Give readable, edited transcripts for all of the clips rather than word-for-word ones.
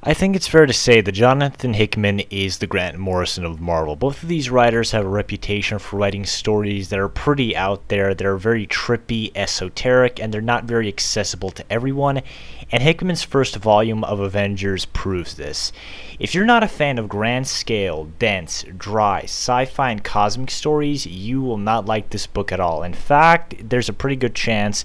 I think it's fair to say that Jonathan Hickman is the Grant Morrison of Marvel. Both of these writers have a reputation for writing stories that are pretty out there, that are very trippy, esoteric, and they're not very accessible to everyone. And Hickman's first volume of Avengers proves this. If you're not a fan of grand scale, dense, dry, sci-fi and cosmic stories, you will not like this book at all. In fact, there's a pretty good chance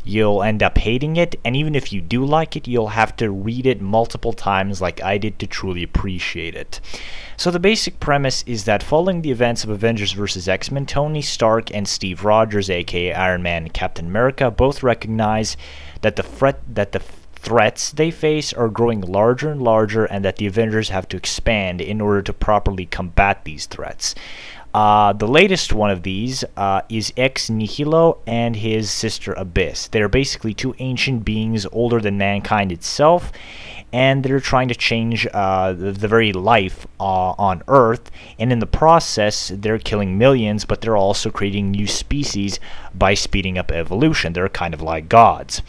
you'll end up hating it, and even if you do like it, you'll have to read it multiple times like I did to truly appreciate it. So the basic premise is that following the events of Avengers vs. X-Men, Tony Stark and Steve Rogers, aka Iron Man and Captain America, both recognize that the threats they face are growing larger and larger, and that the Avengers have to expand in order to properly combat these threats. The latest one of these is Ex Nihilo and his sister Abyss. They're basically two ancient beings older than mankind itself, and they're trying to change the very life on Earth, and in the process they're killing millions, but they're also creating new species by speeding up evolution. They're kind of like gods.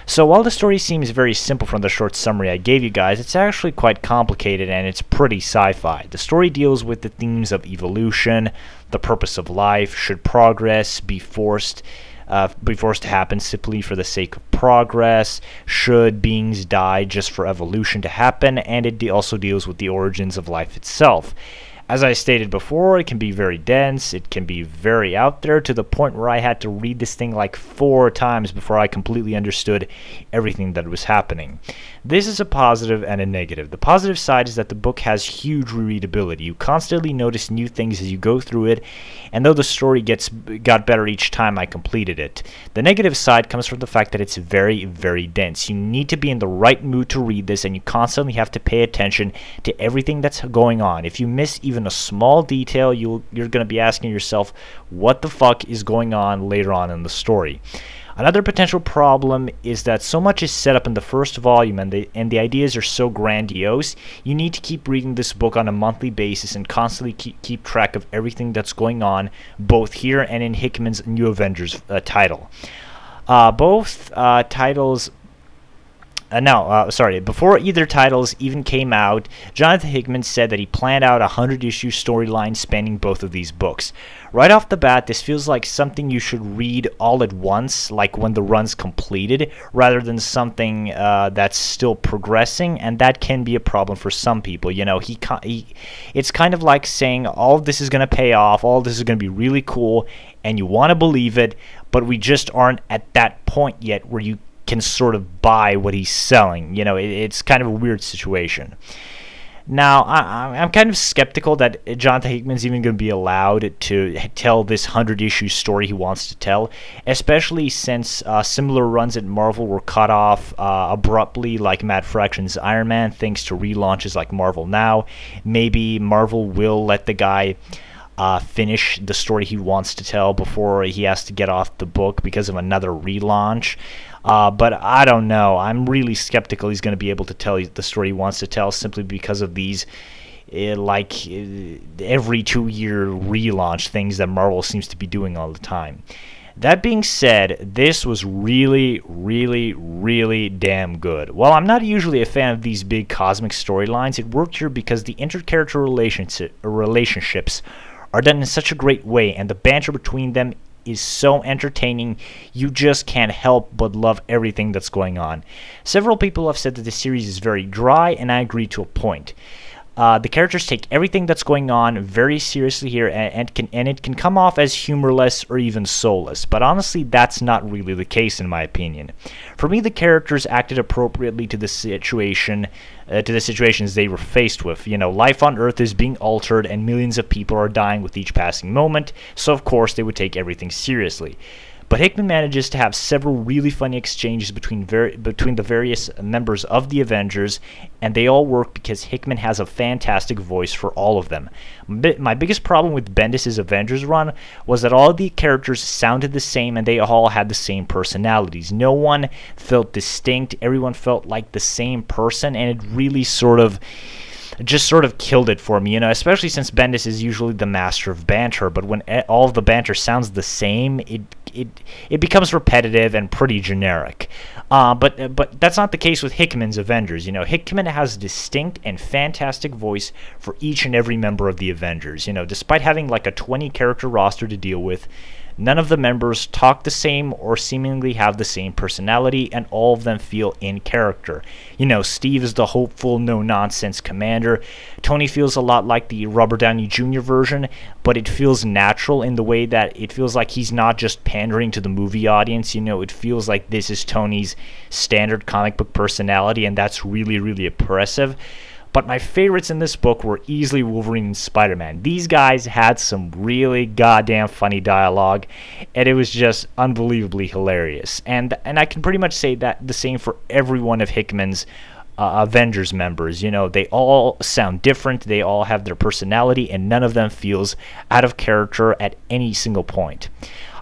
So while the story seems very simple from the short summary I gave you guys, it's actually quite complicated and it's pretty sci-fi. The story deals with the themes of evolution, the purpose of life, should progress be forced to happen simply for the sake of progress, should beings die just for evolution to happen, and it also deals with the origins of life itself. As I stated before, it can be very dense, it can be very out there, to the point where I had to read this thing like 4 times before I completely understood everything that was happening. This is a positive and a negative. The positive side is that the book has huge rereadability. You constantly notice new things as you go through it, and though the story got better each time I completed it. The negative side comes from the fact that it's very, very dense. You need to be in the right mood to read this, and you constantly have to pay attention to everything that's going on. If you miss even a small detail, you're going to be asking yourself, what the fuck is going on later on in the story? Another potential problem is that so much is set up in the first volume, and the ideas are so grandiose, you need to keep reading this book on a monthly basis and constantly keep track of everything that's going on, both here and in Hickman's New Avengers title. Both titles... before either titles even came out, Jonathan Hickman said that he planned out a 100-issue storyline spanning both of these books. Right off the bat, this feels like something you should read all at once, like when the run's completed, rather than something that's still progressing, and that can be a problem for some people. You know, it's kind of like saying all of this is going to pay off, all of this is going to be really cool, and you want to believe it, but we just aren't at that point yet where you can sort of buy what he's selling. You know, it's kind of a weird situation. Now, I'm kind of skeptical that Jonathan Hickman's even going to be allowed to tell this 100-issue story he wants to tell, especially since similar runs at Marvel were cut off abruptly, like Matt Fraction's Iron Man, thanks to relaunches like Marvel Now. Maybe Marvel will let the guy finish the story he wants to tell before he has to get off the book because of another relaunch. But I don't know. I'm really skeptical he's going to be able to tell the story he wants to tell, simply because of these every 2-year relaunch things that Marvel seems to be doing all the time. That being said, this was really, really, really damn good. While I'm not usually a fan of these big cosmic storylines, it worked here because the inter-character relationships are done in such a great way, and the banter between them is so entertaining, you just can't help but love everything that's going on. Several people have said that the series is very dry, and I agree to a point. The characters take everything that's going on very seriously here, and it can come off as humorless or even soulless, but honestly that's not really the case in my opinion. For me, the characters acted appropriately to the situations they were faced with. You know, life on Earth is being altered and millions of people are dying with each passing moment, so of course they would take everything seriously. But Hickman manages to have several really funny exchanges between the various members of the Avengers, and they all work because Hickman has a fantastic voice for all of them. My biggest problem with Bendis' Avengers run was that all of the characters sounded the same and they all had the same personalities. No one felt distinct, everyone felt like the same person, and it really sort of killed it for me, you know, especially since Bendis is usually the master of banter, but when all of the banter sounds the same, it becomes repetitive and pretty generic. But that's not the case with Hickman's Avengers. Hickman has a distinct and fantastic voice for each and every member of the Avengers. Despite having like a 20 character roster to deal with, none of the members talk the same or seemingly have the same personality, and all of them feel in character. Steve is the hopeful, no-nonsense commander. Tony feels a lot like the Robert Downey Jr. version, but it feels natural in the way that it feels like he's not just pandering to the movie audience. It feels like this is Tony's standard comic book personality, and that's really, really impressive. But my favorites in this book were easily Wolverine and Spider-Man. These guys had some really goddamn funny dialogue, and it was just unbelievably hilarious. And I can pretty much say that the same for every one of Hickman's Avengers members. They all sound different, they all have their personality, and none of them feels out of character at any single point.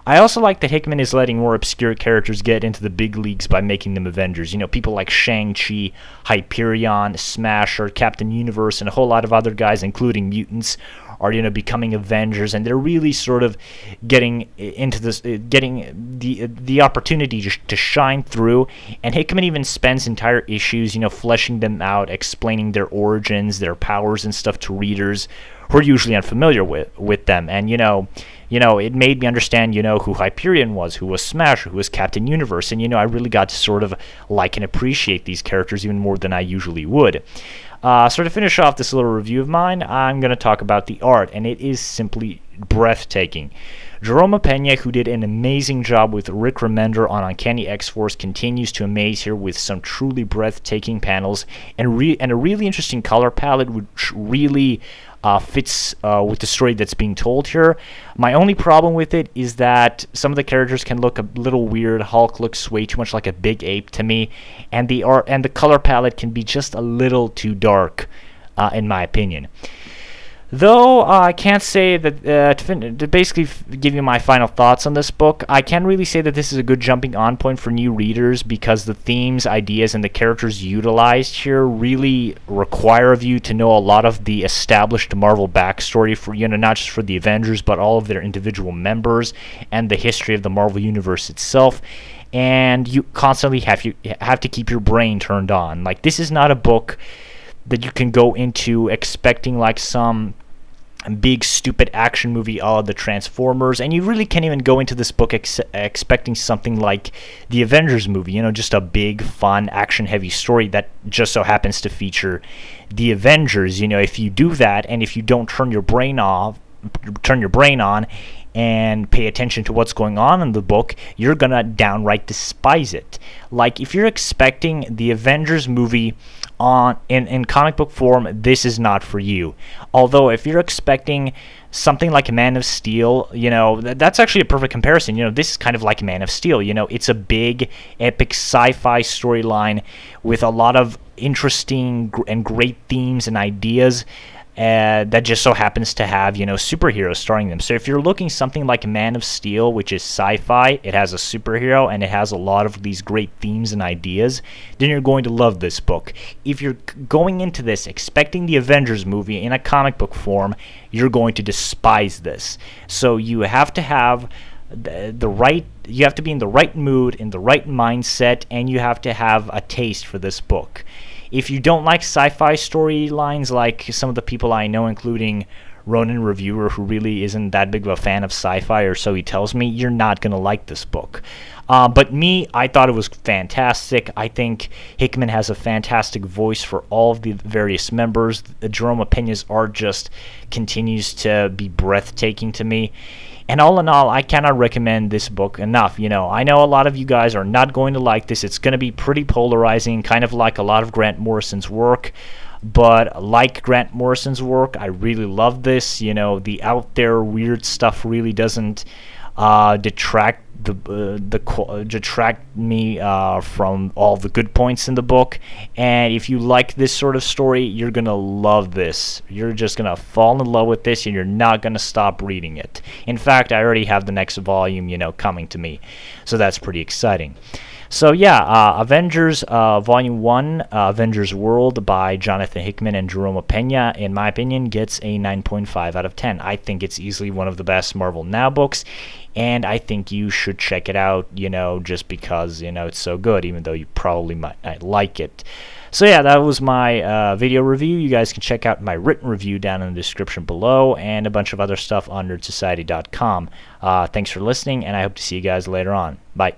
I also like that Hickman is letting more obscure characters get into the big leagues by making them Avengers. People like Shang-Chi, Hyperion, Smasher, Captain Universe, and a whole lot of other guys, including mutants, are becoming Avengers, and they're really sort of getting into this, getting the opportunity to shine through. And Hickman even spends entire issues, fleshing them out, explaining their origins, their powers, and stuff to readers who are usually unfamiliar with them. And it made me understand, who Hyperion was, who was Smasher, who was Captain Universe, and I really got to sort of like and appreciate these characters even more than I usually would. So to finish off this little review of mine, I'm going to talk about the art, and it is simply breathtaking. Jerome Pena, who did an amazing job with Rick Remender on Uncanny X-Force, continues to amaze here with some truly breathtaking panels and a really interesting color palette, which really fits with the story that's being told here. My only problem with it is that some of the characters can look a little weird. Hulk looks way too much like a big ape to me, and the art and the color palette can be just a little too dark, in my opinion. Though I can't say that, to basically give you my final thoughts on this book, I can really say that this is a good jumping on point for new readers, because the themes, ideas, and the characters utilized here really require of you to know a lot of the established Marvel backstory for, not just for the Avengers, but all of their individual members and the history of the Marvel Universe itself. And you constantly have to keep your brain turned on. Like, this is not a book that you can go into expecting like some big stupid action movie a la the Transformers, and you really can't even go into this book expecting something like the Avengers movie, just a big, fun, action-heavy story that just so happens to feature the Avengers. If you do that, and if you don't turn your brain on and pay attention to what's going on in the book, you're gonna downright despise it. Like, if you're expecting the Avengers movie in comic book form, this is not for you. Although if you're expecting something like Man of Steel, that's actually a perfect comparison. This is kind of like Man of Steel. It's a big, epic sci-fi storyline with a lot of interesting and great themes and ideas that just so happens to have, superheroes starring them. So if you're looking something like Man of Steel, which is sci-fi, it has a superhero, and it has a lot of these great themes and ideas, then you're going to love this book. If you're going into this expecting the Avengers movie in a comic book form, you're going to despise this. So you have to have you have to be in the right mood, in the right mindset, and you have to have a taste for this book. If you don't like sci-fi storylines like some of the people I know, including Ronan Reviewer, who really isn't that big of a fan of sci-fi, or so he tells me, you're not going to like this book. But me, I thought it was fantastic. I think Hickman has a fantastic voice for all of the various members. Jerome Pena's art just continues to be breathtaking to me. And all in all, I cannot recommend this book enough. I know a lot of you guys are not going to like this. It's going to be pretty polarizing, kind of like a lot of Grant Morrison's work. But like Grant Morrison's work, I really love this. The out there weird stuff really doesn't detract me from all the good points in the book. And if you like this sort of story, you're gonna love this. You're just gonna fall in love with this, and you're not gonna stop reading it. In fact, I already have the next volume, coming to me, so that's pretty exciting. So yeah, Avengers Volume 1, Avengers World by Jonathan Hickman and Jerome Pena, in my opinion, gets a 9.5 out of 10. I think it's easily one of the best Marvel Now books, and I think you should check it out, just because, it's so good, even though you probably might not like it. So yeah, that was my video review. You guys can check out my written review down in the description below, and a bunch of other stuff on nerdsociety.com. Thanks for listening, and I hope to see you guys later on. Bye.